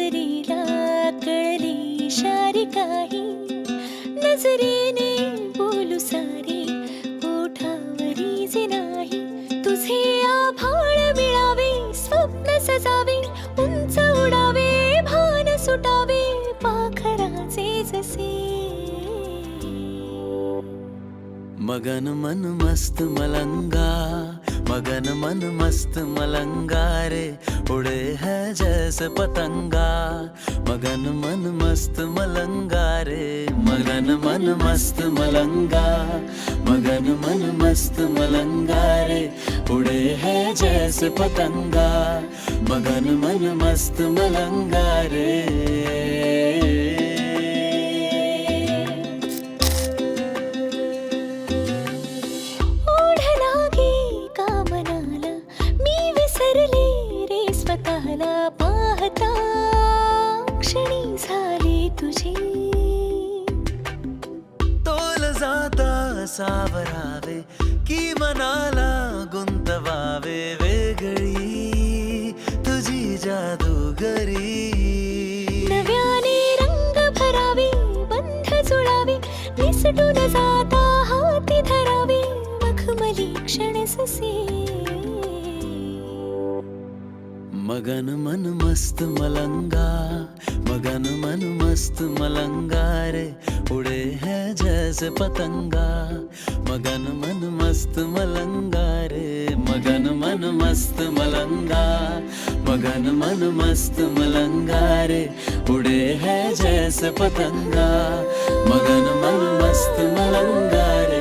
नजरेला कळले इशारे काही, नजरेने बोलू सारे ओठावरी जे नाही. तुझे आभाळ मिळावे, स्वप्न सजावे, उंच उडावे, भान सुटावे पाखराचे जसे. मगन मन मस्त मलंगा, मगन मन मस्त मलंगा रे, उड़े है जैसे पतंगा. मगन मन मस्त मलंगा रे, मगन मन मस्त मलंगा, मगन मन मस्त मलंगा रे, उड़े है जैसे पतंगा. मगन मन मस्त मलंगा रे. पाहता क्षणी झाले तुझे. तोल जाता सावरावे की मनाला गुंतवावे, वेगळी तुझी जादूगरी. नव्याने रंग भरावे, बंध जुळावे, निसटून जाता हाती धरावे मखमली क्षण ससे. मगन मन मस्त मलंगा, मगन मन मस्त मलंगा रे, उड़े है जैसे पतंगा. मगन मन मस्त मलंगा रे, मगन मन मस्त मलंगा, मगन मन मस्त मलंगा रे, उड़े है जैसे पतंगा. मगन मन मस्त मलंगा रे.